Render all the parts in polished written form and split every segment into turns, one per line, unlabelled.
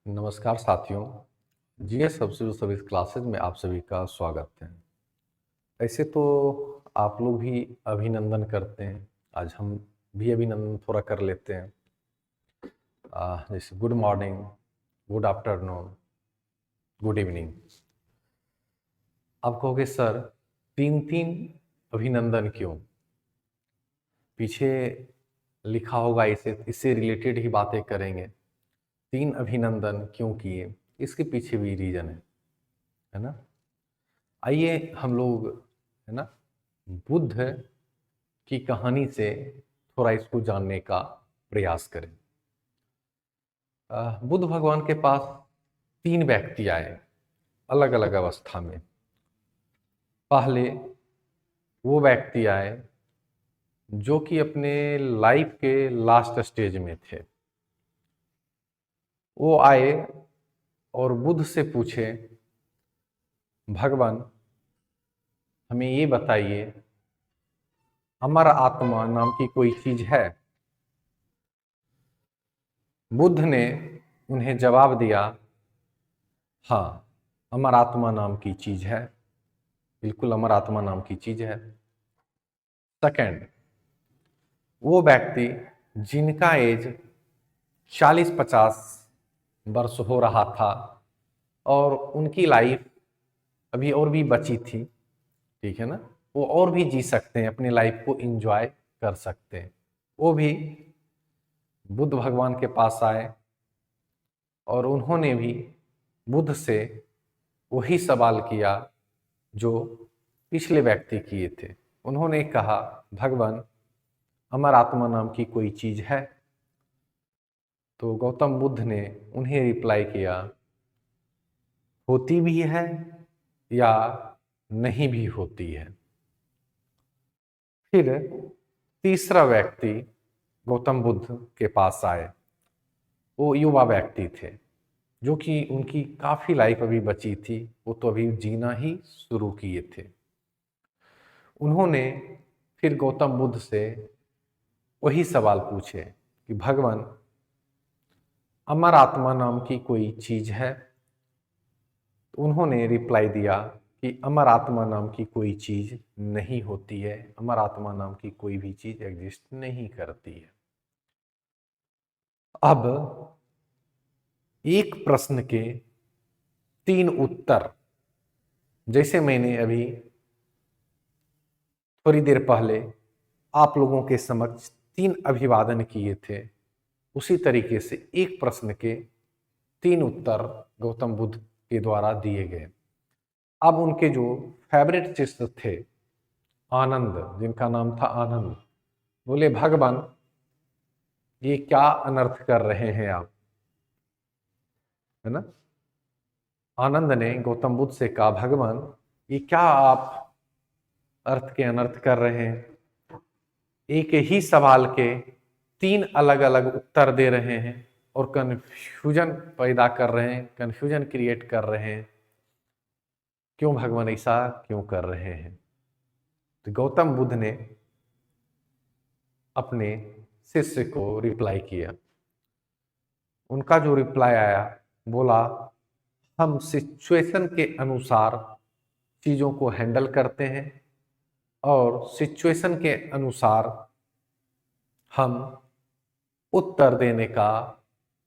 नमस्कार साथियों। GS subsidy service classes में आप सभी का स्वागत है। ऐसे तो आप लोग भी अभिनंदन करते हैं, आज हम भी अभिनंदन थोड़ा कर लेते हैं। जैसे good morning, good afternoon, good evening. आप कहोगे सर 3-3 अभिनंदन क्यों? पीछे लिखा होगा, इससे रिलेटेड ही बातें करेंगे। 3 अभिनंदन क्यों किए, इसके पीछे भी रीजन है ना। आइए हम लोग, है ना, बुद्ध की कहानी से थोड़ा इसको जानने का प्रयास करें। बुद्ध भगवान के पास 3 व्यक्ति आए अलग अलग अवस्था में। पहले वो व्यक्ति आए जो कि अपने लाइफ के लास्ट स्टेज में थे। वो आए और बुद्ध से पूछे, भगवान हमें ये बताइए, अमर आत्मा नाम की कोई चीज है? बुद्ध ने उन्हें जवाब दिया, हाँ, अमर आत्मा नाम की चीज है, बिल्कुल अमर आत्मा नाम की चीज है। सेकंड, वो व्यक्ति जिनका एज 40-50 वर्ष हो रहा था और उनकी लाइफ अभी और भी बची थी, ठीक है ना, वो और भी जी सकते हैं, अपनी लाइफ को एंजॉय कर सकते हैं। वो भी बुद्ध भगवान के पास आए और उन्होंने भी बुद्ध से वही सवाल किया जो पिछले व्यक्ति किए थे। उन्होंने कहा, भगवान अमर आत्मा नाम की कोई चीज है? तो गौतम बुद्ध ने उन्हें रिप्लाई किया, होती भी है या नहीं भी होती है। फिर तीसरा व्यक्ति गौतम बुद्ध के पास आए। वो युवा व्यक्ति थे जो कि उनकी काफी लाइफ अभी बची थी, वो तो अभी जीना ही शुरू किए थे। उन्होंने फिर गौतम बुद्ध से वही सवाल पूछे कि भगवान अमर आत्मा नाम की कोई चीज है? तो उन्होंने रिप्लाई दिया कि अमर आत्मा नाम की कोई चीज नहीं होती है, अमर आत्मा नाम की कोई भी चीज एग्जिस्ट नहीं करती है। अब एक प्रश्न के 3 उत्तर, जैसे मैंने अभी थोड़ी देर पहले आप लोगों के समक्ष 3 अभिवादन किए थे, उसी तरीके से एक प्रश्न के 3 उत्तर गौतम बुद्ध के द्वारा दिए गए। अब उनके जो फेवरेट शिष्य थे आनंद, जिनका नाम था आनंद, बोले, भगवान ये क्या अनर्थ कर रहे हैं आप, है ना। आनंद ने गौतम बुद्ध से कहा, भगवान ये क्या आप अर्थ के अनर्थ कर रहे हैं, एक ही सवाल के 3 अलग अलग उत्तर दे रहे हैं और कंफ्यूजन पैदा कर रहे हैं, कंफ्यूजन क्रिएट कर रहे हैं। क्यों भगवान ऐसा क्यों कर रहे हैं? तो गौतम बुद्ध ने अपने शिष्य को रिप्लाई किया। उनका जो रिप्लाई आया, बोला, हम सिचुएशन के अनुसार चीजों को हैंडल करते हैं और सिचुएशन के अनुसार हम उत्तर देने का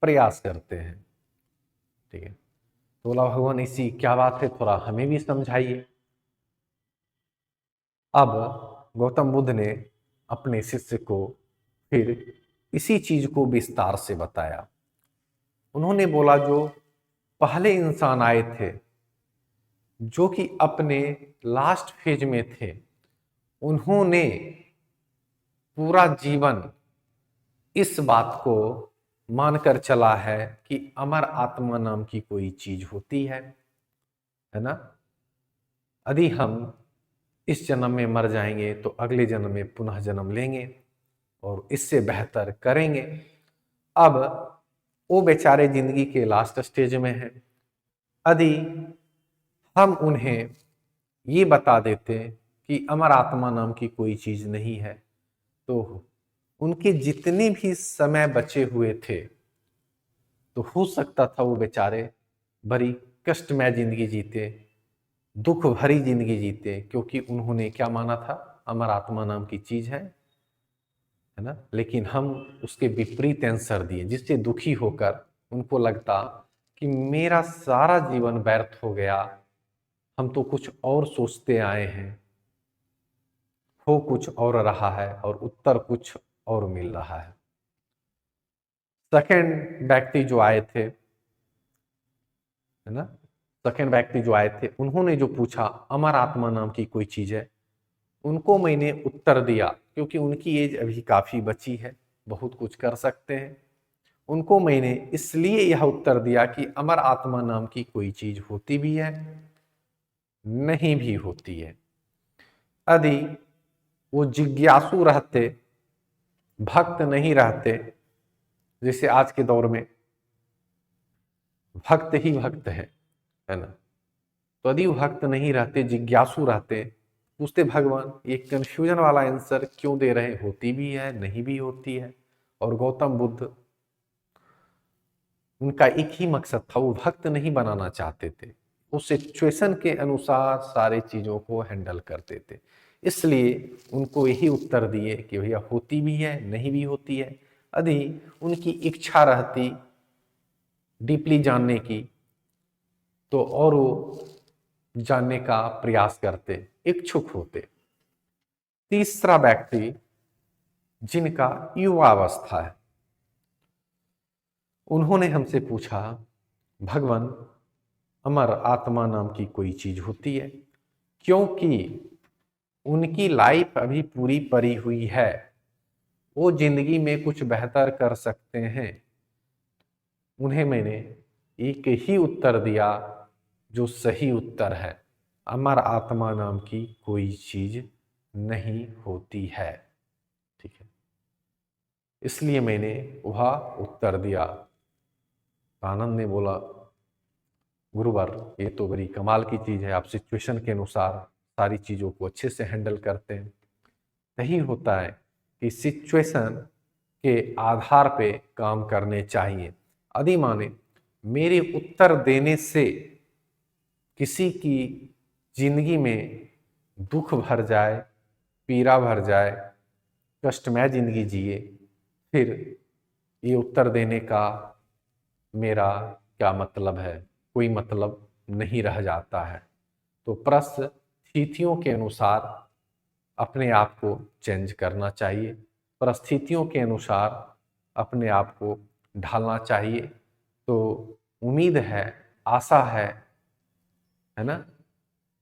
प्रयास करते हैं, ठीक है। तो बोला, भगवान इसी क्या बात है, थोड़ा हमें भी समझाइए। अब गौतम बुद्ध ने अपने शिष्य को फिर इसी चीज को विस्तार से बताया। उन्होंने बोला, जो पहले इंसान आए थे जो कि अपने लास्ट फेज में थे, उन्होंने पूरा जीवन इस बात को मानकर चला है कि अमर आत्मा नाम की कोई चीज होती है ना। यदि हम इस जन्म में मर जाएंगे तो अगले जन्म में पुनः जन्म लेंगे और इससे बेहतर करेंगे। अब वो बेचारे जिंदगी के लास्ट स्टेज में हैं। यदि हम उन्हें ये बता देते कि अमर आत्मा नाम की कोई चीज नहीं है, तो उनके जितने भी समय बचे हुए थे तो हो सकता था वो बेचारे बड़ी कष्टमय जिंदगी जीते, दुख भरी जिंदगी जीते, क्योंकि उन्होंने क्या माना था, अमर आत्मा नाम की चीज है ना। लेकिन हम उसके विपरीत आंसर दिए, जिससे दुखी होकर उनको लगता कि मेरा सारा जीवन व्यर्थ हो गया, हम तो कुछ और सोचते आए हैं, हो कुछ और रहा है और उत्तर कुछ और मिल रहा है। सेकंड व्यक्ति जो आए थे, है ना, सेकंड व्यक्ति जो आए थे, उन्होंने जो पूछा अमर आत्मा नाम की कोई चीज है, उनको मैंने उत्तर दिया, क्योंकि उनकी एज अभी काफी बची है, बहुत कुछ कर सकते हैं। उनको मैंने इसलिए यह उत्तर दिया कि अमर आत्मा नाम की कोई चीज होती भी है, नहीं भी होती है। यदि वो जिज्ञासु रहते, भक्त नहीं रहते, जैसे आज के दौर में भक्त ही भक्त है ना, तो यदि भक्त नहीं रहते, जिज्ञासु रहते, पूछते भगवान ये कंफ्यूजन वाला आंसर क्यों दे रहे, होती भी है नहीं भी होती है। और गौतम बुद्ध, उनका एक ही मकसद था, वो भक्त नहीं बनाना चाहते थे, वो सिचुएशन के अनुसार सारी चीजों को हैंडल करते थे। इसलिए उनको यही उत्तर दिए कि भैया होती भी है नहीं भी होती है। यदि उनकी इच्छा रहती डीपली जानने की, तो और वो जानने का प्रयास करते, इच्छुक होते। तीसरा व्यक्ति जिनका युवावस्था है, उन्होंने हमसे पूछा भगवान अमर आत्मा नाम की कोई चीज होती है, क्योंकि उनकी लाइफ अभी पूरी पड़ी हुई है, वो जिंदगी में कुछ बेहतर कर सकते हैं। उन्हें मैंने एक ही उत्तर दिया जो सही उत्तर है, अमर आत्मा नाम की कोई चीज नहीं होती है। ठीक है, इसलिए मैंने वह उत्तर दिया। आनंद ने बोला गुरुवर ये तो बड़ी कमाल की चीज है, आप सिचुएशन के अनुसार सारी चीजों को अच्छे से हैंडल करते हैं। यही होता है कि सिचुएशन के आधार पे काम करने चाहिए। यदि माने मेरे उत्तर देने से किसी की जिंदगी में दुख भर जाए, पीड़ा भर जाए, कष्टमय जिंदगी जिए, फिर ये उत्तर देने का मेरा क्या मतलब है, कोई मतलब नहीं रह जाता है। तो परिस्थितियों के अनुसार अपने आप को चेंज करना चाहिए, परिस्थितियों के अनुसार अपने आप को ढालना चाहिए। तो उम्मीद है, आशा है ना,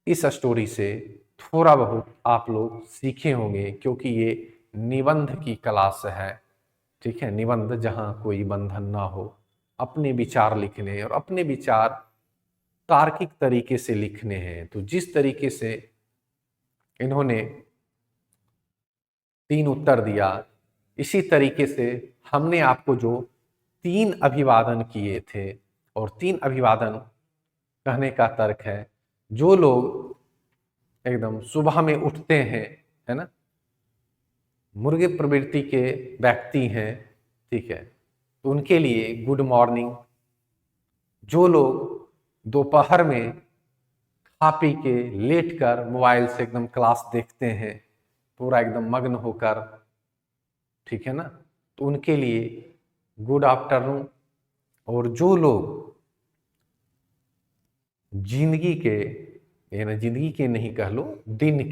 इस स्टोरी से थोड़ा बहुत आप लोग सीखे होंगे, क्योंकि ये निबंध की क्लास है। ठीक है, निबंध जहाँ कोई बंधन ना हो, अपने विचार लिखने और अपने विचार तार्किक तरीके से लिखने हैं। तो जिस तरीके से इन्होंने 3 उत्तर दिया, इसी तरीके से हमने आपको जो 3 अभिवादन किए थे, और 3 अभिवादन कहने का तर्क है, जो लोग एकदम सुबह में उठते हैं, है ना, मुर्गे प्रवृत्ति के व्यक्ति हैं, ठीक है, तो उनके लिए गुड मॉर्निंग। जो लोग दोपहर में खा पी के लेट कर मोबाइल से एकदम क्लास देखते हैं, पूरा एकदम मग्न होकर, ठीक है ना, तो उनके लिए गुड आफ्टरनून। और जो लोग जिंदगी के, यानी जिंदगी के नहीं कह लो, दिन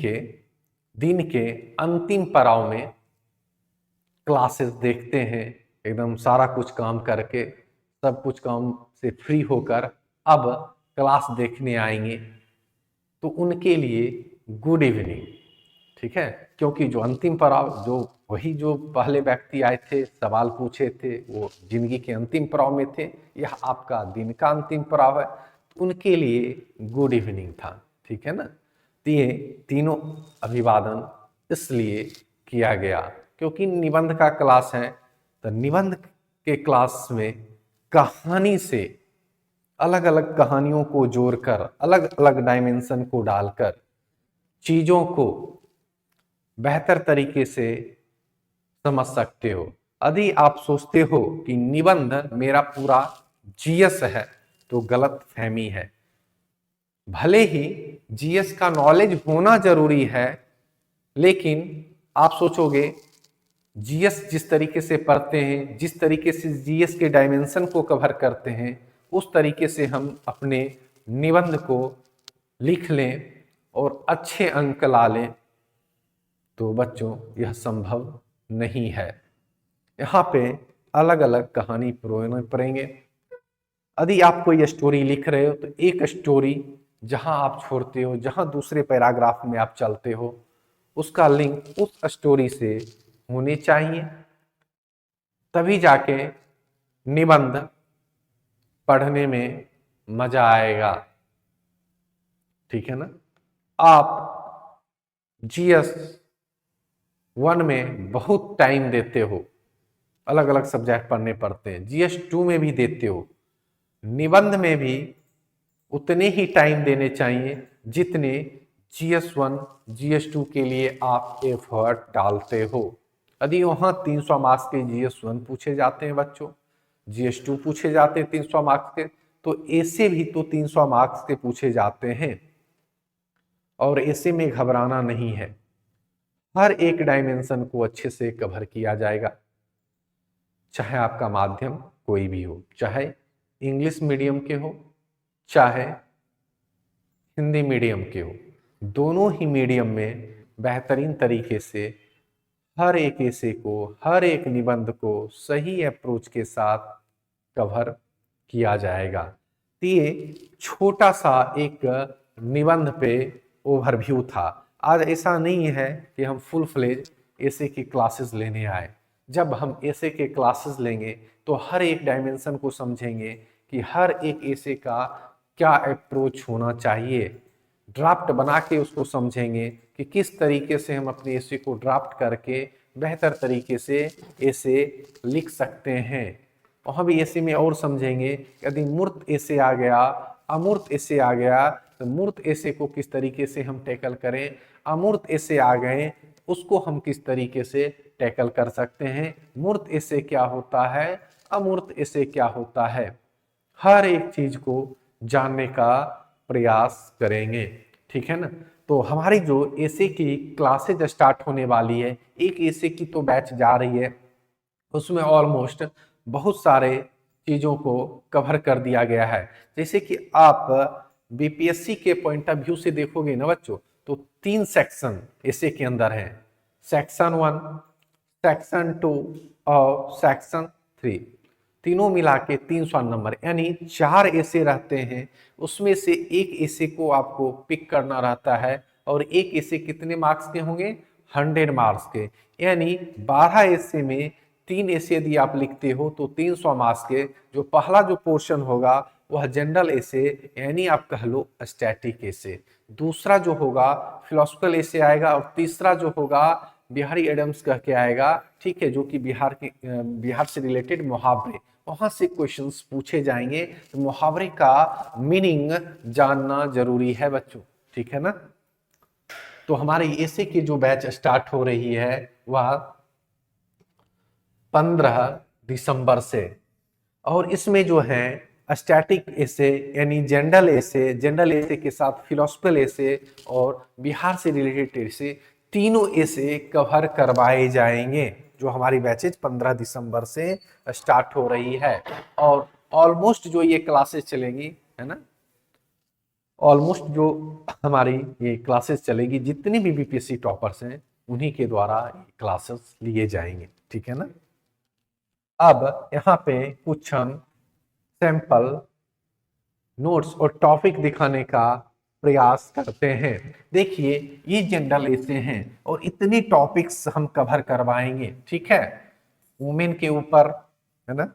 के अंतिम पड़ाव में क्लासेस देखते हैं, एकदम सारा कुछ काम करके, सब कुछ काम से फ्री होकर अब क्लास देखने आएंगे, तो उनके लिए गुड इवनिंग। ठीक है, क्योंकि जो अंतिम पड़ाव, जो पहले व्यक्ति आए थे, सवाल पूछे थे, वो जिंदगी के अंतिम पड़ाव में थे, यह आपका दिन का अंतिम पड़ाव है, तो उनके लिए गुड इवनिंग था। ठीक है ना, तो ये तीनों अभिवादन इसलिए किया गया क्योंकि निबंध का क्लास है। तो निबंध के क्लास में कहानी से अलग अलग कहानियों को जोड़कर, अलग अलग डायमेंशन को डालकर चीजों को बेहतर तरीके से समझ सकते हो। यदि आप सोचते हो कि निबंध मेरा पूरा जीएस है तो गलत फहमी है। भले ही जीएस का नॉलेज होना जरूरी है, लेकिन आप सोचोगे जीएस जिस तरीके से पढ़ते हैं, जिस तरीके से जीएस के डायमेंशन को कवर करते हैं, उस तरीके से हम अपने निबंध को लिख लें और अच्छे अंक ला लें, तो बच्चों यह संभव नहीं है। यहाँ पे अलग अलग कहानी परोने पड़ेंगे। यदि आप कोई स्टोरी लिख रहे हो तो एक स्टोरी जहां आप छोड़ते हो, जहां दूसरे पैराग्राफ में आप चलते हो, उसका लिंक उस स्टोरी से होने चाहिए, तभी जाके निबंध पढ़ने में मजा आएगा। ठीक है ना। आप जीएस 1 में बहुत टाइम देते हो, अलग अलग सब्जेक्ट पढ़ने पड़ते हैं, जीएस 2 में भी देते हो, निबंध में भी उतने ही टाइम देने चाहिए जितने जीएस 1 जीएस 2 के लिए आप एफर्ट डालते हो। यदि वहां 300 मार्क्स के जीएस 1 पूछे जाते हैं बच्चों, जीएस 2 पूछे जाते हैं 300 मार्क्स के, तो ऐसे भी तो 300 मार्क्स के पूछे जाते हैं। और ऐसे में घबराना नहीं है, हर एक डायमेंशन को अच्छे से कवर किया जाएगा, चाहे आपका माध्यम कोई भी हो, चाहे इंग्लिश मीडियम के हो चाहे हिंदी मीडियम के हो। दोनों ही मीडियम में बेहतरीन तरीके से हर एक ऐसे को, हर एक निबंध को सही अप्रोच के साथ कवर किया जाएगा। तो ये छोटा सा एक निबंध पे ओवरव्यू था। आज ऐसा नहीं है कि हम फुल फ्लेज ऐसे की क्लासेस लेने आए। जब हम ऐसे के क्लासेस लेंगे तो हर एक डायमेंशन को समझेंगे कि हर एक ऐसे का क्या अप्रोच होना चाहिए, ड्राफ्ट बना के उसको समझेंगे कि किस तरीके से हम अपने ऐसे को ड्राफ्ट करके बेहतर तरीके से ऐसे लिख सकते हैं। वहाँ भी ऐसे में और समझेंगे यदि मूर्त ऐसे आ गया, अमूर्त ऐसे आ गया, तो मूर्त ऐसे को किस तरीके से हम टैकल करें, अमूर्त ऐसे आ गए उसको हम किस तरीके से टैकल कर सकते हैं, मूर्त ऐसे क्या होता है, अमूर्त ऐसे क्या होता है, हर एक चीज को जानने का प्रयास करेंगे। ठीक है ना। तो हमारी जो एसे की क्लासेज स्टार्ट होने वाली है, एक एसे की तो बैच जा रही है, उसमें ऑलमोस्ट बहुत सारे चीजों को कवर कर दिया गया है। जैसे कि आप बीपीएससी के पॉइंट ऑफ व्यू से देखोगे ना बच्चों, तो 3 सेक्शन एसे के अंदर है, सेक्शन 1, सेक्शन 2 और सेक्शन 3। तीनों मिला के 300 नंबर, यानी 4 एसे रहते हैं। उसमें से एक एसे को आपको पिक करना रहता है, और एक एसे कितने मार्क्स के होंगे, 100 मार्क्स के। यानी 12 एसे में 3 एसे यदि आप लिखते हो तो 300 मार्क्स के। जो पहला जो पोर्शन होगा वह जनरल एसे, यानी आप कह लो स्टैटिक एसे। दूसरा जो होगा फिलोसफिकल एसे आएगा, और तीसरा जो होगा बिहारी एडम्स कह के आएगा। ठीक है, जो कि बिहार से रिलेटेड मुहावरे, वहां से क्वेश्चंस पूछे जाएंगे। तो मुहावरे का मीनिंग जानना जरूरी है बच्चों। ठीक है ना। तो हमारे एसे की जो बैच स्टार्ट हो रही है वह 15 दिसंबर से, और इसमें जो है स्टैटिक एसे यानी जनरल एसे के साथ फिलोसफिकल एसे और बिहार से रिलेटेड एसे, तीनों एसे कवर करवाए जाएंगे। जो हमारी बैचेज 15 दिसंबर से स्टार्ट हो रही है, और ऑलमोस्ट जो ये क्लासेस चलेंगी, है ना, ऑलमोस्ट जो हमारी ये क्लासेस चलेगी, जितने भी बीपीएससी टॉपर्स हैं उन्हीं के द्वारा क्लासेस लिए जाएंगे। ठीक है ना। अब यहाँ पे कुछ हम सैंपल नोट्स और टॉपिक दिखाने का प्रयास करते हैं। देखिए ये जनरल ऐसे हैं और इतने टॉपिक्स हम कवर करवाएंगे। ठीक है, वुमेन के ऊपर, है ना,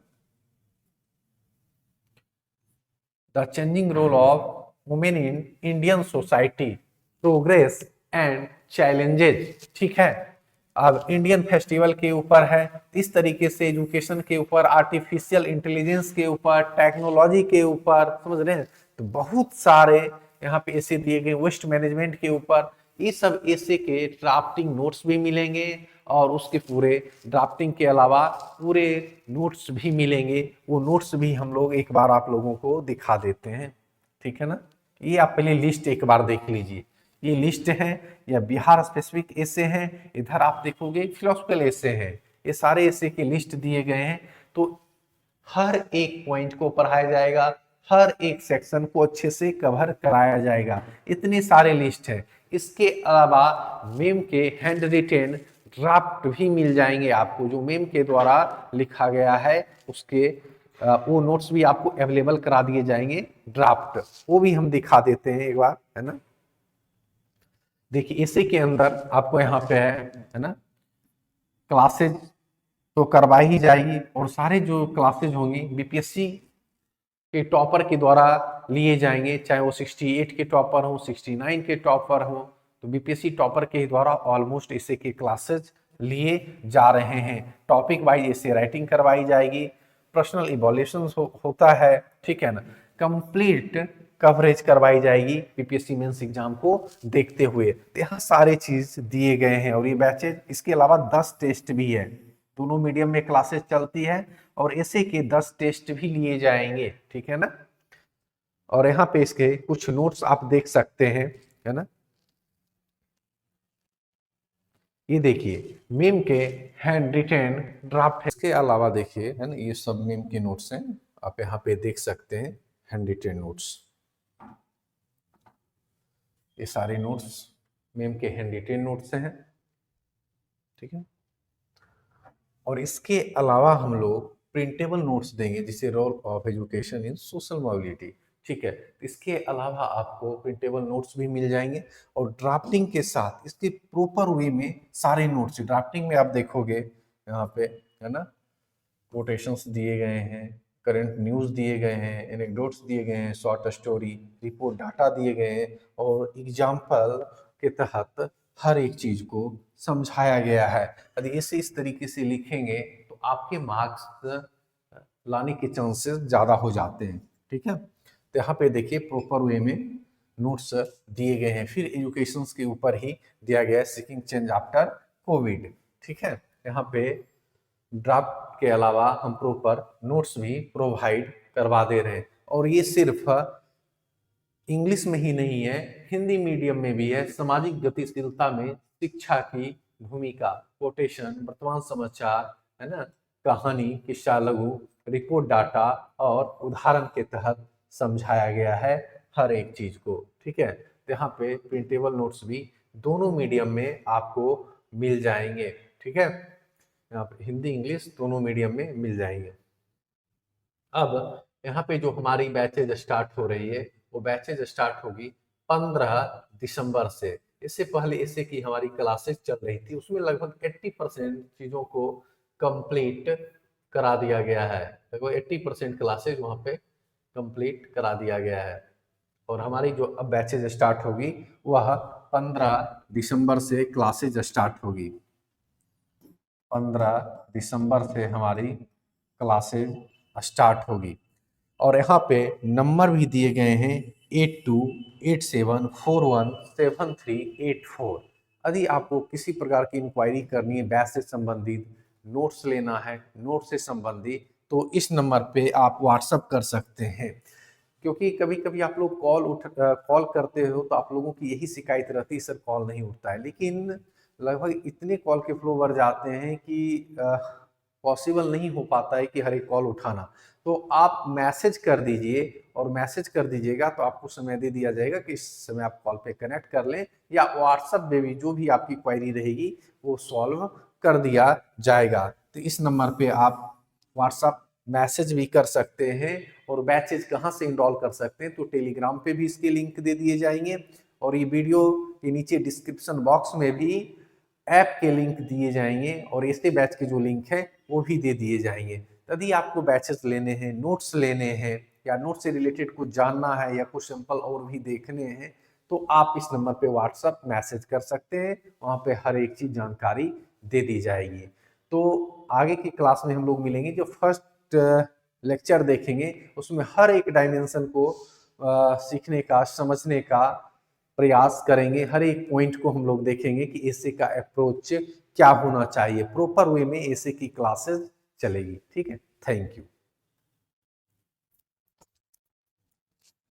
the changing role of women in Indian society, progress and challenges. ठीक है, अब इंडियन फेस्टिवल के ऊपर है, इस तरीके से एजुकेशन के ऊपर, आर्टिफिशियल इंटेलिजेंस के ऊपर, टेक्नोलॉजी के ऊपर, समझ रहे हैं। तो बहुत सारे यहाँ पे ऐसे दिए गए, वेस्ट मैनेजमेंट के ऊपर, ये सब ऐसे के ड्राफ्टिंग नोट्स भी मिलेंगे और उसके पूरे ड्राफ्टिंग के अलावा पूरे नोट्स भी मिलेंगे। वो नोट्स भी हम लोग एक बार आप लोगों को दिखा देते हैं, ठीक है ना। ये आप पहले लिस्ट एक बार देख लीजिए, ये लिस्ट है, या बिहार स्पेसिफिक ऐसे हैं, इधर आप देखोगे फिलोसफिकल ऐसे हैं, ये सारे ऐसे के लिस्ट दिए गए हैं। तो हर एक पॉइंट को पढ़ाया जाएगा, हर एक सेक्शन को अच्छे से कवर कराया जाएगा, इतने सारे लिस्ट है। इसके अलावा मेम के हैंड रिटेन ड्राफ्ट भी मिल जाएंगे आपको, जो मेम के द्वारा लिखा गया है उसके वो नोट्स भी आपको अवेलेबल करा दिए जाएंगे ड्राफ्ट, वो भी हम दिखा देते हैं एक बार, है ना। देखिए इसी के अंदर आपको यहाँ पे है ना क्लासेज तो करवाई ही जाएगी, और सारे जो क्लासेज होंगी बीपीएससी के टॉपर के द्वारा लिए जाएंगे, चाहे वो 68 के टॉपर हो, 69 के टॉपर हो, तो बीपीएससी टॉपर के द्वारा ऑलमोस्ट इसे के क्लासेज लिए जा रहे हैं। टॉपिक वाइज इसे राइटिंग करवाई जाएगी, पर्सनल इवोल्यूशन होता है, ठीक है ना। कंप्लीट कवरेज करवाई जाएगी बीपीएससी मेंस एग्जाम को देखते हुए। तो यहाँ सारे चीज दिए गए हैं, और ये बैचेज इसके अलावा 10 टेस्ट भी है, दोनों मीडियम में क्लासेस चलती है, और ऐसे के 10 टेस्ट भी लिए जाएंगे, ठीक है ना। और यहाँ पे इसके कुछ नोट्स आप देख सकते हैं, है ना। ये देखिए मेम के हैंड रिटेन ड्राफ्ट है। इसके अलावा देखिए है ना, ये सब मेम के नोट्स हैं, आप यहाँ पे देख सकते हैं हैंड रिटेन नोट्स, ये सारे नोट्स मेम के हैंड रिटेन नोट्स हैं, ठीक है। और इसके अलावा हम लोग प्रिंटेबल नोट्स देंगे, जिसे role of education in social mobility, ठीक है। इसके अलावा आपको प्रिंटेबल नोट्स भी मिल जाएंगे, और ड्राफ्टिंग के साथ इसके प्रॉपर वे में सारे नोट्स। ड्राफ्टिंग में आप देखोगे यहाँ पे है ना कोटेशंस दिए गए हैं, करंट न्यूज़ दिए गए हैं, एनेक्डोट्स दिए गए हैं, शॉर्ट स्टोरी, रिपोर्ट डाटा दिए गए हैं, और एग्जाम्पल के तहत हर एक चीज को समझाया गया है। यदि इसे इस तरीके से लिखेंगे तो आपके मार्क्स लाने के चांसेस ज़्यादा हो जाते हैं, ठीक है। तो यहाँ पे देखिए प्रॉपर वे में नोट्स दिए गए हैं। फिर एजुकेशन के ऊपर ही दिया गया है सीकिंग चेंज आफ्टर कोविड, ठीक है। यहाँ पे ड्राफ्ट के अलावा हम प्रॉपर नोट्स भी प्रोवाइड करवा दे रहे हैं, और ये सिर्फ इंग्लिश में ही नहीं है, हिंदी मीडियम में भी है। सामाजिक गतिशीलता में शिक्षा की भूमिका, कोटेशन, वर्तमान समाचार, है ना, कहानी, किस्सा लघु, रिपोर्ट डाटा और उदाहरण के तहत समझाया गया है हर एक चीज को, ठीक है। तो यहाँ पे प्रिंटेबल नोट्स भी दोनों मीडियम में आपको मिल जाएंगे, ठीक है। यहाँ पे हिंदी इंग्लिश दोनों मीडियम में मिल जाएंगे। अब यहाँ पे जो हमारी बैचेज स्टार्ट हो रही है, वो बैचेज स्टार्ट होगी 15 दिसंबर से। इससे पहले इससे की हमारी क्लासेस चल रही थी, उसमें लगभग 80% चीज़ों को कंप्लीट करा दिया गया है। देखो 80% क्लासेज वहाँ पे कंप्लीट करा दिया गया है। और हमारी जो अब बैचेज स्टार्ट होगी वह 15 दिसंबर से क्लासेज स्टार्ट होगी। 15 दिसंबर से हमारी क्लासेज स्टार्ट होगी, और यहाँ पे नंबर भी दिए गए हैं 8287417384। यदि आपको किसी प्रकार की इंक्वायरी करनी है, बैच से संबंधित नोट्स लेना है, नोट्स से संबंधित, तो इस नंबर पे आप व्हाट्सअप कर सकते हैं। क्योंकि कभी कभी आप लोग कॉल करते हो तो आप लोगों की यही शिकायत रहती है, सर कॉल नहीं उठता है। लेकिन लगभग इतने कॉल के फ्लो बढ़ जाते हैं कि पॉसिबल नहीं हो पाता है कि हर एक कॉल उठाना। तो आप मैसेज कर दीजिए, और मैसेज कर दीजिएगा तो आपको समय दे दिया जाएगा कि इस समय आप कॉल पे कनेक्ट कर लें, या व्हाट्सएप पे भी जो भी आपकी क्वेरी रहेगी वो सॉल्व कर दिया जाएगा। तो इस नंबर पे आप व्हाट्सएप मैसेज भी कर सकते हैं। और बैचेज कहाँ से इनरोल कर सकते हैं, तो टेलीग्राम पे भी इसके लिंक दे दिए जाएंगे, और ये वीडियो के नीचे डिस्क्रिप्शन बॉक्स में भी ऐप के लिंक दिए जाएंगे, और ऐसे बैच के जो लिंक है वो भी दे दिए जाएंगे। यदि आपको बैचेस लेने हैं, नोट्स लेने हैं, या नोट से रिलेटेड कुछ जानना है, या कुछ सिंपल और भी देखने हैं, तो आप इस नंबर पे व्हाट्सएप मैसेज कर सकते हैं, वहाँ पे हर एक चीज जानकारी दे दी जाएगी। तो आगे की क्लास में हम लोग मिलेंगे, जो फर्स्ट लेक्चर देखेंगे उसमें हर एक डायमेंशन को सीखने का, समझने का प्रयास करेंगे, हर एक पॉइंट को हम लोग देखेंगे कि ऐसे का अप्रोच क्या होना चाहिए, प्रॉपर वे में ऐसे की क्लासेस चलेगी। ठीक है, थैंक यू।